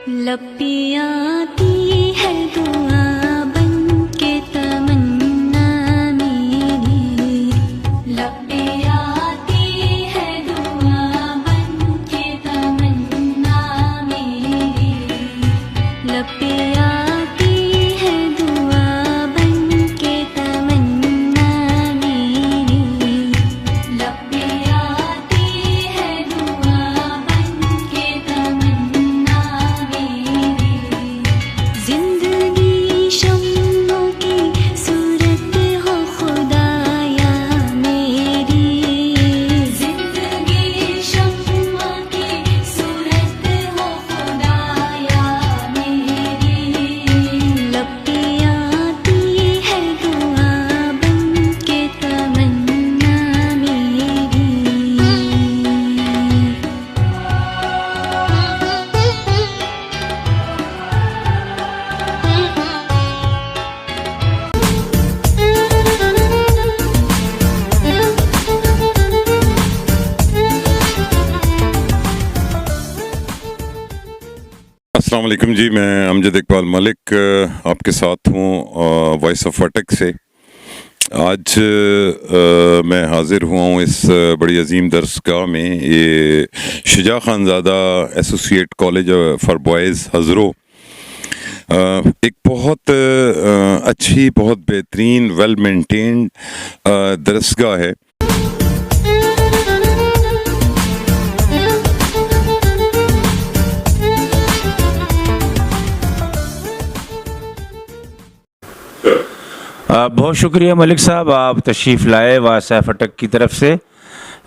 لب پہ آتی ہے دعا بن کے تمنا میری، لب پہ آتی ہے دعا بن کے تمنا میری، لب پہ آتی ہے دعا بن کے تمنا میری، لب پہ آتی ہے دعا بن کے تمنا میری، زندگی شمعوں کی صورت ہو خدایا میری، زندگی شمعوں کی صورت ہو خدایا میری، لب پہ آتی ہے دعا بن کے تمنا میری۔ السلام علیکم جی، میں امجد اقبال ملک آپ کے ساتھ ہوں وائس آف اٹک سے۔ آج میں حاضر ہوا ہوں اس بڑی عظیم درسگاہ میں، یہ Shuja Khanzada associate college for boys Hazro, ایک بہت اچھی، بہت بہترین، ویل مینٹینڈ درسگاہ ہے۔ بہت شکریہ ملک صاحب، آپ تشریف لائے وائس آف اٹک کی طرف سے،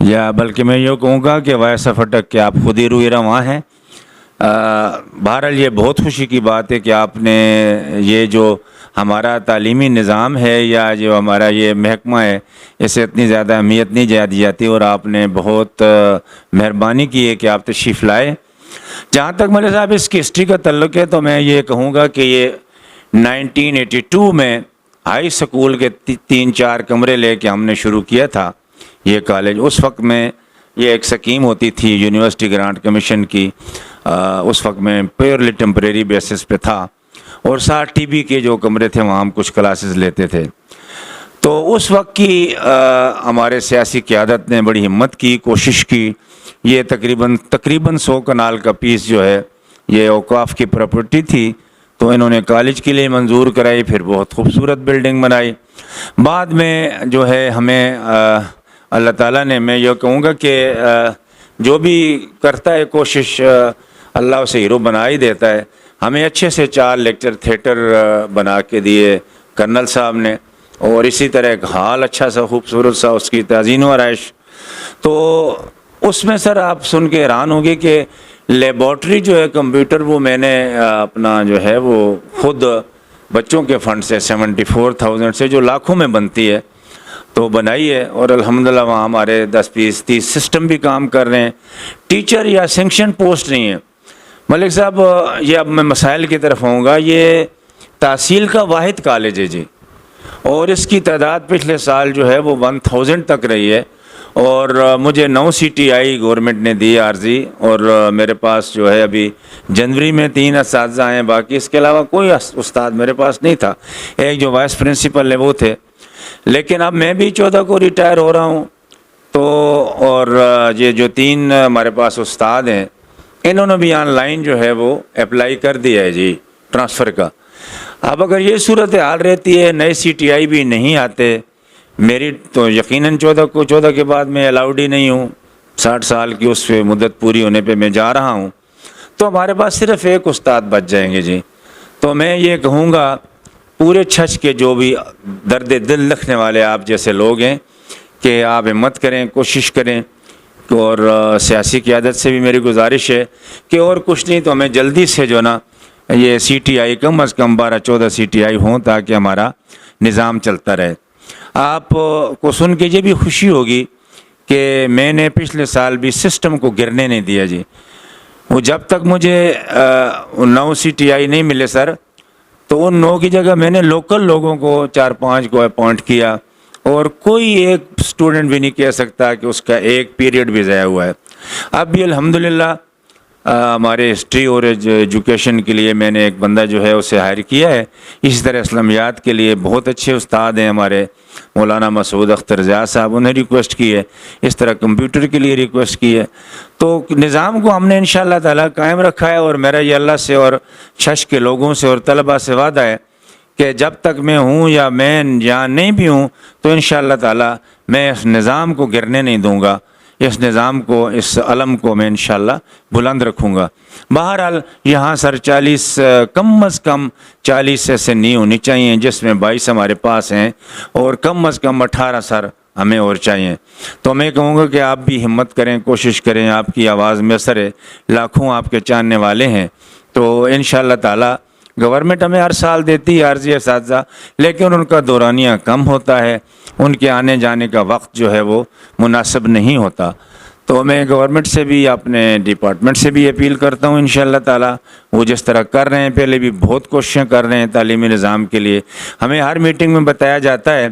یا بلکہ میں یہ کہوں گا کہ وائس آف اٹک کے آپ خود ہی روئی رواں ہیں۔ بہرحال یہ بہت خوشی کی بات ہے کہ آپ نے یہ جو ہمارا تعلیمی نظام ہے یا جو ہمارا یہ محکمہ ہے، اسے اتنی زیادہ اہمیت نہیں دی جاتی، اور آپ نے بہت مہربانی کی ہے کہ آپ تشریف لائے۔ جہاں تک ملک صاحب اس کی ہسٹری کا تعلق ہے تو میں یہ کہوں گا کہ یہ 1982 میں ہائی سکول کے 3-4 کمرے لے کے ہم نے شروع کیا تھا یہ کالج۔ اس وقت میں یہ ایک سکیم ہوتی تھی یونیورسٹی گرانٹ کمیشن کی، اس وقت میں پیورلی ٹیمپریری بیسس پہ تھا، اور 60 ٹی بی کے جو کمرے تھے وہاں ہم کچھ کلاسز لیتے تھے۔ تو اس وقت کی ہمارے سیاسی قیادت نے بڑی ہمت کی، کوشش کی، یہ تقریباً 100 کنال کا پیس جو ہے یہ اوقاف کی پراپرٹی تھی، تو انہوں نے کالج کے لیے منظور کرائی، پھر بہت خوبصورت بلڈنگ بنائی۔ بعد میں جو ہے ہمیں اللہ تعالیٰ نے، میں یہ کہوں گا کہ جو بھی کرتا ہے کوشش اللہ اسے ہیرو بنا ہی دیتا ہے۔ ہمیں اچھے سے 4 لیکچر تھیٹر بنا کے دیے کرنل صاحب نے، اور اسی طرح ایک ہال اچھا سا خوبصورت سا، اس کی تزئین و آرائش۔ تو اس میں سر آپ سن کے حیران ہوں گے کہ لیبارٹری جو ہے کمپیوٹر، وہ میں نے اپنا جو ہے وہ خود بچوں کے فنڈ سے 74,000 سے، جو لاکھوں میں بنتی ہے، تو بنائی ہے، اور الحمدللہ وہاں ہمارے 10-20-30 سسٹم بھی کام کر رہے ہیں۔ ٹیچر یا سینکشن پوسٹ نہیں ہے ملک صاحب۔ یہ اب میں مسائل کی طرف آؤں گا۔ یہ تحصیل کا واحد کالج ہے جی، اور اس کی تعداد پچھلے سال جو ہے وہ 1000 تک رہی ہے، اور مجھے 9 CTI گورنمنٹ نے دی عارضی، اور میرے پاس جو ہے ابھی جنوری میں 3 اساتذہ ہیں، باقی اس کے علاوہ کوئی استاد میرے پاس نہیں تھا۔ ایک جو وائس پرنسپل ہے وہ تھے، لیکن اب میں بھی 14 کو ریٹائر ہو رہا ہوں، تو اور یہ جو 3 ہمارے پاس استاد ہیں، انہوں نے بھی آن لائن جو ہے وہ اپلائی کر دیا ہے جی ٹرانسفر کا۔ اب اگر یہ صورتحال رہتی ہے، نئے CTI بھی نہیں آتے، میری تو یقیناً 14 کے بعد میں الاؤڈ ہی نہیں ہوں، 60 سال کی اس پہ مدت پوری ہونے پہ میں جا رہا ہوں، تو ہمارے پاس صرف ایک استاد بچ جائیں گے جی۔ تو میں یہ کہوں گا پورے چھچ کے جو بھی درد دل رکھنے والے آپ جیسے لوگ ہیں کہ آپ ہمت کریں، کوشش کریں، اور سیاسی قیادت سے بھی میری گزارش ہے کہ اور کچھ نہیں تو ہمیں جلدی سے جو نا یہ CTI کم از کم 12-14 CTI ہوں، تاکہ ہمارا نظام چلتا رہے۔ آپ کو سن کے یہ بھی خوشی ہوگی کہ میں نے پچھلے سال بھی سسٹم کو گرنے نہیں دیا جی۔ وہ جب تک مجھے 9 CTI نہیں ملے سر، تو ان 9 کی جگہ میں نے لوکل لوگوں کو 4-5 کو اپوائنٹ کیا، اور کوئی ایک اسٹوڈنٹ بھی نہیں کہہ سکتا کہ اس کا ایک پیریڈ بھی ضائع ہوا ہے۔ اب بھی الحمدللہ ہمارے ہسٹری اور ایجوکیشن کے لیے میں نے ایک بندہ جو ہے اسے ہائر کیا ہے. اسی طرح اسلامیات کے لیے بہت اچھے استاد ہیں ہمارے مولانا مسعود اختر ضیاء صاحب, انہیں ریکویسٹ کی ہے. اس طرح کمپیوٹر کے لیے ریکویسٹ کی ہے. تو نظام کو ہم نے انشاءاللہ تعالیٰ قائم رکھا ہے, اور میرا یہ اللہ سے اور شش کے لوگوں سے اور طلباء سے وعدہ ہے کہ جب تک میں ہوں یا میں یہاں نہیں بھی ہوں تو انشاءاللہ تعالیٰ میں اس نظام کو گرنے نہیں دوں گا, اس نظام کو, اس علم کو میں انشاءاللہ بلند رکھوں گا. بہرحال یہاں سر 40 کم از کم 40 ایسے نہیں ہونی چاہیے, جس میں 22 ہمارے پاس ہیں, اور کم از کم 18 سر ہمیں اور چاہیے. تو میں کہوں گا کہ آپ بھی ہمت کریں, کوشش کریں, آپ کی آواز میں اثر ہے, لاکھوں آپ کے چاننے والے ہیں. تو انشاءاللہ تعالیٰ گورنمنٹ ہمیں ہر سال دیتی ہے عارضی اساتذہ, لیکن ان کا دورانیہ کم ہوتا ہے, ان کے آنے جانے کا وقت جو ہے وہ مناسب نہیں ہوتا. تو میں گورنمنٹ سے بھی, اپنے ڈپارٹمنٹ سے بھی اپیل کرتا ہوں انشاءاللہ تعالیٰ, وہ جس طرح کر رہے ہیں, پہلے بھی بہت کوششیں کر رہے ہیں تعلیمی نظام کے لیے. ہمیں ہر میٹنگ میں بتایا جاتا ہے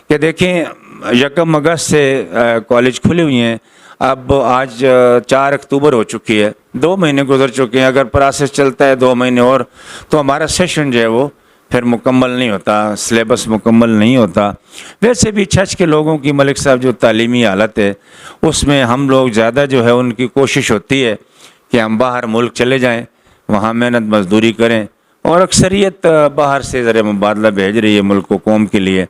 کہ دیکھیں 1 اگست سے کالج کھلے ہوئے ہیں, اب آج 4 اکتوبر ہو چکی ہے, 2 مہینے گزر چکے ہیں. اگر پروسیس چلتا ہے 2 مہینے اور تو ہمارا سیشن جو ہے وہ پھر مکمل نہیں ہوتا, سلیبس مکمل نہیں ہوتا. ویسے بھی چھچ کے لوگوں کی ملک صاحب جو تعلیمی حالت ہے اس میں ہم لوگ زیادہ جو ہے ان کی کوشش ہوتی ہے کہ ہم باہر ملک چلے جائیں, وہاں محنت مزدوری کریں, اور اکثریت باہر سے ذرا مبادلہ بھیج رہی ہے ملک و قوم کے لیے.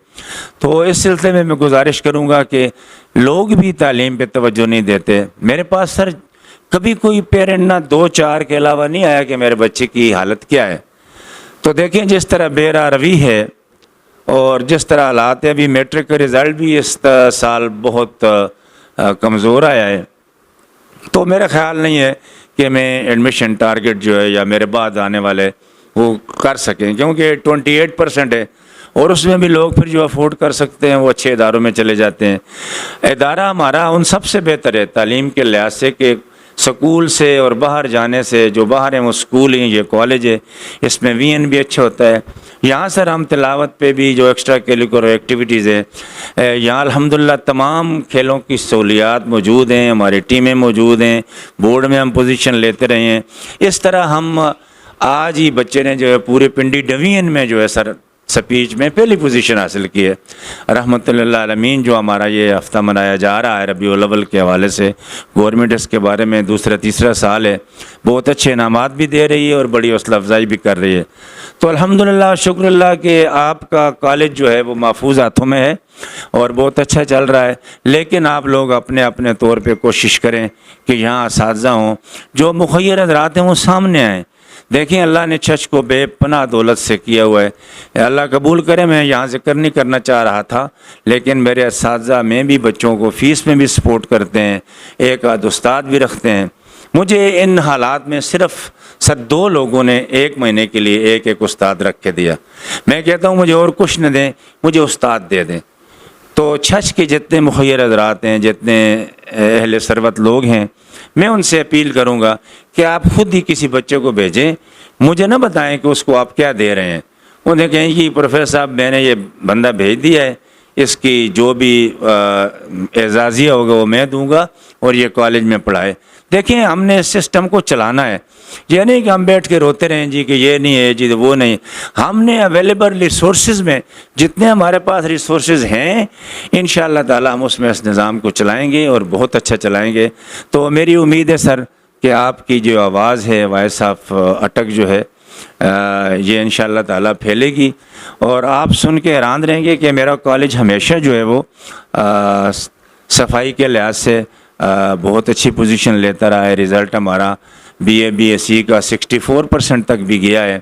تو اس سلسلے میں گزارش کروں گا کہ لوگ بھی تعلیم پہ توجہ نہیں دیتے. میرے پاس سر کبھی کوئی پیرنٹ نہ 2-4 کے علاوہ نہیں آیا کہ میرے بچے کی حالت کیا ہے. تو دیکھیں جس طرح بے راہ روی ہے اور جس طرح حالات ہے, ابھی میٹرک کا رزلٹ بھی اس سال بہت کمزور آیا ہے. تو میرا خیال نہیں ہے کہ میں ایڈمیشن ٹارگٹ جو ہے یا میرے بعد آنے والے وہ کر سکیں, کیونکہ 28% ہے, اور اس میں بھی لوگ پھر جو افورڈ کر سکتے ہیں وہ اچھے اداروں میں چلے جاتے ہیں. ادارہ ہمارا ان سب سے بہتر ہے تعلیم کے لحاظ سے کہ سکول سے اور باہر جانے سے, جو باہر ہیں وہ سکول ہیں, یہ کالج ہے, اس میں VN بھی اچھا ہوتا ہے. یہاں سر ہم تلاوت پہ بھی جو ایکسٹرا کیریکولر ایکٹیویٹیز ہیں, یہاں الحمدللہ تمام کھیلوں کی سہولیات موجود ہیں, ہماری ٹیمیں موجود ہیں, بورڈ میں ہم پوزیشن لیتے رہے ہیں. اس طرح ہم آج ہی بچے نے جو ہے پورے پنڈی ڈویژن میں جو ہے سر سپیچ میں پہلی پوزیشن حاصل کی ہے رحمۃ اللہ عالمین. جو ہمارا یہ ہفتہ منایا جا رہا ہے ربیع الاول کے حوالے سے, گورنمنٹ اس کے بارے میں 2-3 سال ہے, بہت اچھے انعامات بھی دے رہی ہے اور بڑی حوصلہ افزائی بھی کر رہی ہے. تو الحمدللہ شکر اللہ کہ آپ کا کالج جو ہے وہ محفوظ ہاتھوں میں ہے اور بہت اچھا چل رہا ہے. لیکن آپ لوگ اپنے اپنے طور پہ کوشش کریں کہ یہاں اساتذہ ہوں, جو مخیر حضرات ہیں وہ سامنے آئیں. دیکھیں اللہ نے چھچ کو بے پناہ دولت سے کیا ہوا ہے, اللہ قبول کرے. میں یہاں ذکر نہیں کرنا چاہ رہا تھا, لیکن میرے اساتذہ میں بھی بچوں کو فیس میں بھی سپورٹ کرتے ہیں, ایک آدھ استاد بھی رکھتے ہیں. مجھے ان حالات میں صرف 2 لوگوں نے 1 مہینے کے لیے ایک استاد رکھ کے دیا. میں کہتا ہوں مجھے اور کچھ نہ دیں, مجھے استاد دے دیں. تو چھچ کے جتنے مخیر حضرات ہیں, جتنے اہل ثروت لوگ ہیں, میں ان سے اپیل کروں گا کہ آپ خود ہی کسی بچے کو بھیجیں, مجھے نہ بتائیں کہ اس کو آپ کیا دے رہے ہیں. وہ دیکھیں کہ پروفیسر صاحب میں نے یہ بندہ بھیج دیا ہے, اس کی جو بھی اعزازیہ ہوگا وہ میں دوں گا اور یہ کالج میں پڑھائے. دیکھیں ہم نے اس سسٹم کو چلانا ہے, یہ نہیں کہ ہم بیٹھ کے روتے رہیں جی کہ یہ نہیں ہے جی وہ نہیں. ہم نے اویلیبل ریسورسز میں جتنے ہمارے پاس ریسورسز ہیں انشاءاللہ تعالی ہم اس میں اس نظام کو چلائیں گے اور بہت اچھا چلائیں گے. تو میری امید ہے سر کہ آپ کی جو آواز ہے وائس آف اٹک جو ہے یہ انشاءاللہ تعالی پھیلے گی, اور آپ سن کے حیران رہیں گے کہ میرا کالج ہمیشہ جو ہے وہ صفائی کے لحاظ سے بہت اچھی پوزیشن لیتا رہا ہے. رزلٹ ہمارا BA/BSc کا 64% تک بھی گیا ہے.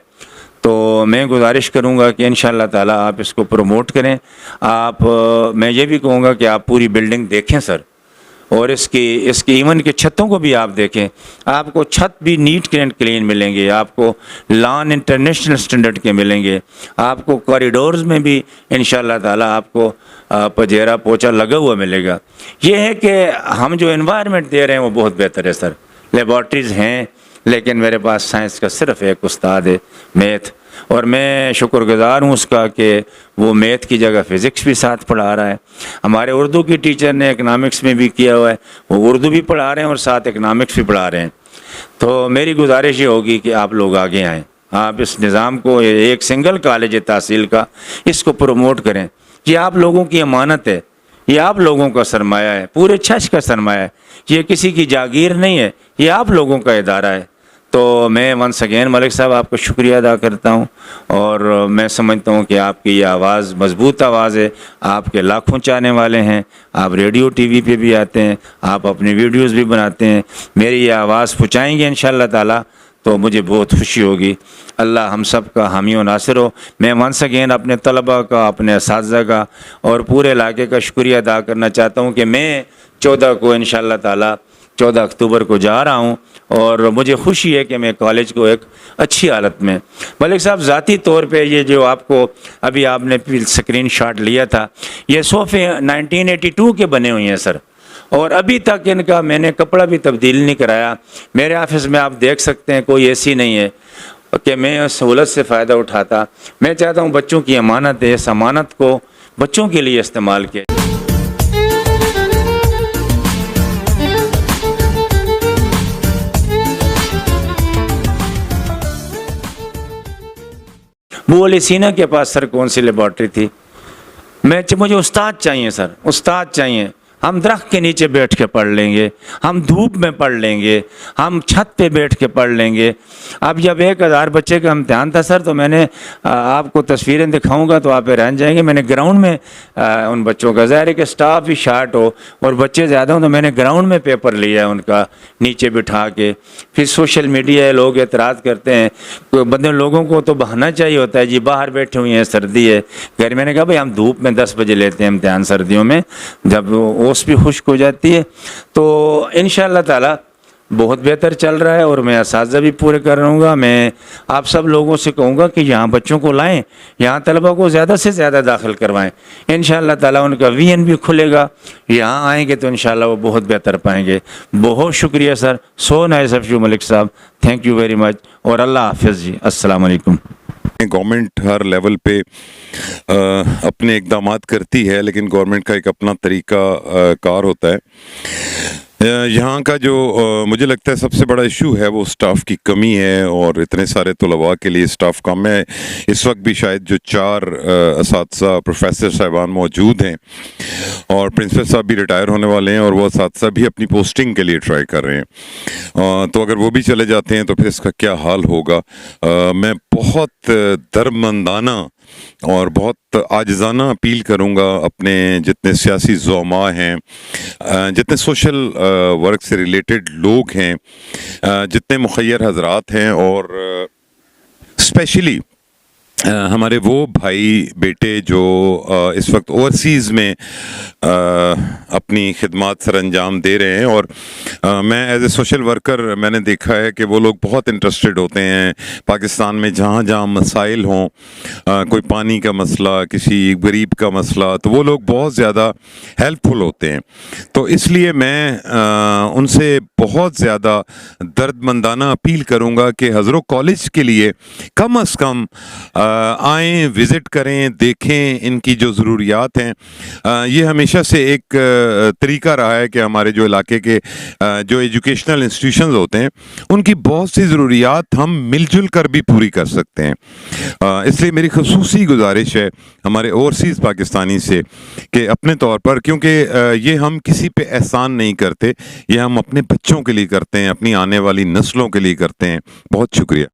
تو میں گزارش کروں گا کہ انشاءاللہ تعالی آپ اس کو پروموٹ کریں. آپ میں یہ بھی کہوں گا کہ آپ پوری بلڈنگ دیکھیں سر, اور اس کی ایون کے چھتوں کو بھی آپ دیکھیں. آپ کو چھت بھی نیٹ اینڈ کلین ملیں گے, آپ کو لان انٹرنیشنل سٹینڈرڈ کے ملیں گے, آپ کو کوریڈورز میں بھی انشاءاللہ تعالی آپ کو پجیرا پوچا لگا ہوا ملے گا. یہ ہے کہ ہم جو انوائرمنٹ دے رہے ہیں وہ بہت بہتر ہے سر. لیبارٹریز ہیں, لیکن میرے پاس سائنس کا صرف ایک استاد ہے میتھ, اور میں شکر گزار ہوں اس کا کہ وہ میتھ کی جگہ فزکس بھی ساتھ پڑھا رہا ہے. ہمارے اردو کی ٹیچر نے اکنامکس میں بھی کیا ہوا ہے, وہ اردو بھی پڑھا رہے ہیں اور ساتھ اکنامکس بھی پڑھا رہے ہیں. تو میری گزارش یہ ہوگی کہ آپ لوگ آگے آئیں، آپ اس نظام کو، ایک سنگل کالج تحصیل کا، اس کو پروموٹ کریں۔ یہ آپ لوگوں کی امانت ہے، یہ آپ لوگوں کا سرمایہ ہے، پورے چھچ کا سرمایہ ہے، یہ کسی کی جاگیر نہیں ہے، یہ آپ لوگوں کا ادارہ ہے۔ تو میں ونس اگین ملک صاحب آپ کا شکریہ ادا کرتا ہوں، اور میں سمجھتا ہوں کہ آپ کی یہ آواز مضبوط آواز ہے، آپ کے لاکھوں چاہنے والے ہیں، آپ ریڈیو ٹی وی پہ بھی آتے ہیں، آپ اپنی ویڈیوز بھی بناتے ہیں، میری یہ آواز پہنچائیں گے انشاءاللہ تعالی تو مجھے بہت خوشی ہوگی۔ اللہ ہم سب کا حامی و ناصر ہو۔ میں ونس اگین اپنے طلباء کا، اپنے اساتذہ کا اور پورے علاقے کا شکریہ ادا کرنا چاہتا ہوں کہ میں 14 کو انشاءاللہ تعالی 14 اکتوبر کو جا رہا ہوں، اور مجھے خوشی ہے کہ میں کالج کو ایک اچھی حالت میں، ملک صاحب ذاتی طور پہ یہ جو آپ کو ابھی آپ نے اسکرین شاٹ لیا تھا، یہ صوفے 1982 کے بنے ہوئے ہیں سر، اور ابھی تک ان کا میں نے کپڑا بھی تبدیل نہیں کرایا۔ میرے آفس میں آپ دیکھ سکتے ہیں کوئی اے سی نہیں ہے کہ میں اس سہولت سے فائدہ اٹھاتا۔ میں چاہتا ہوں بچوں کی امانت ہے، اس امانت کو بچوں کے لیے استعمال کیا۔ وہ علی سینا کے پاس سر کون سی لیبارٹری تھی؟ مجھے استاد چاہیے سر، استاد چاہیے۔ ہم درخت کے نیچے بیٹھ کے پڑھ لیں گے، ہم دھوپ میں پڑھ لیں گے، ہم چھت پہ بیٹھ کے پڑھ لیں گے۔ اب جب 1000 بچے کا امتحان تھا سر، تو میں نے آپ کو تصویریں دکھاؤں گا تو آپ حیران جائیں گے، میں نے گراؤنڈ میں ان بچوں کا، ظاہر ہے کہ سٹاف بھی شارٹ ہو اور بچے زیادہ ہوں، تو میں نے گراؤنڈ میں پیپر لیا ان کا نیچے بٹھا کے۔ پھر سوشل میڈیا ہے، لوگ اعتراض کرتے ہیں، لوگوں کو تو بہانا چاہیے ہوتا ہے، جی باہر بیٹھے ہوئے ہیں، سردی ہے گھر۔ میں نے کہا بھائی ہم دھوپ میں 10 بجے لیتے ہیں امتحان سردیوں میں، جب اوس بھی خشک ہو جاتی ہے۔ تو انشاءاللہ تعالی بہت بہتر چل رہا ہے، اور میں اساتذہ بھی پورے کر رہوں گا۔ میں آپ سب لوگوں سے کہوں گا کہ یہاں بچوں کو لائیں، یہاں طلبہ کو زیادہ سے زیادہ داخل کروائیں، انشاءاللہ تعالی ان کا وی این بھی کھلے گا، یہاں آئیں گے تو انشاءاللہ وہ بہت بہتر پائیں گے۔ بہت شکریہ سر، سو نائس آف یو ملک صاحب، تھینک یو ویری مچ، اور اللہ حافظ جی، السلام علیکم۔ گورنمنٹ ہر لیول پہ اپنے اقدامات کرتی ہے، لیکن گورنمنٹ کا ایک اپنا طریقہ کار ہوتا ہے۔ یہاں کا جو مجھے لگتا ہے سب سے بڑا ایشو ہے وہ سٹاف کی کمی ہے، اور اتنے سارے طلباء کے لیے سٹاف کم ہے۔ اس وقت بھی شاید جو 4 اساتذہ پروفیسر صاحبان موجود ہیں، اور پرنسپل صاحب بھی ریٹائر ہونے والے ہیں، اور وہ اساتذہ بھی اپنی پوسٹنگ کے لیے ٹرائی کر رہے ہیں، تو اگر وہ بھی چلے جاتے ہیں تو پھر اس کا کیا حال ہوگا۔ میں بہت درمندانہ اور بہت عاجزانہ اپیل کروں گا اپنے جتنے سیاسی زعماء ہیں، جتنے سوشل ورک سے ریلیٹڈ لوگ ہیں، جتنے مخیر حضرات ہیں، اور اسپیشلی ہمارے وہ بھائی بیٹے جو اس وقت اوورسیز میں اپنی خدمات سر انجام دے رہے ہیں، اور میں ایز اے سوشل ورکر میں نے دیکھا ہے کہ وہ لوگ بہت انٹرسٹڈ ہوتے ہیں پاکستان میں جہاں جہاں مسائل ہوں، کوئی پانی کا مسئلہ، کسی غریب کا مسئلہ، تو وہ لوگ بہت زیادہ ہیلپ فل ہوتے ہیں۔ تو اس لیے میں ان سے بہت زیادہ درد مندانہ اپیل کروں گا کہ حضرت کالج کے لیے کم از کم آئیں، وزٹ کریں، دیکھیں ان کی جو ضروریات ہیں۔ یہ ہمیشہ سے ایک طریقہ رہا ہے کہ ہمارے جو علاقے کے جو ایجوکیشنل انسٹیٹیوشنز ہوتے ہیں ان کی بہت سی ضروریات ہم مل جل کر بھی پوری کر سکتے ہیں۔ اس لیے میری خصوصی گزارش ہے ہمارے اوورسیز پاکستانی سے کہ اپنے طور پر، کیونکہ یہ ہم کسی پہ احسان نہیں کرتے، یہ ہم اپنے بچوں کے لیے کرتے ہیں، اپنی آنے والی نسلوں کے لیے کرتے ہیں۔ بہت شکریہ۔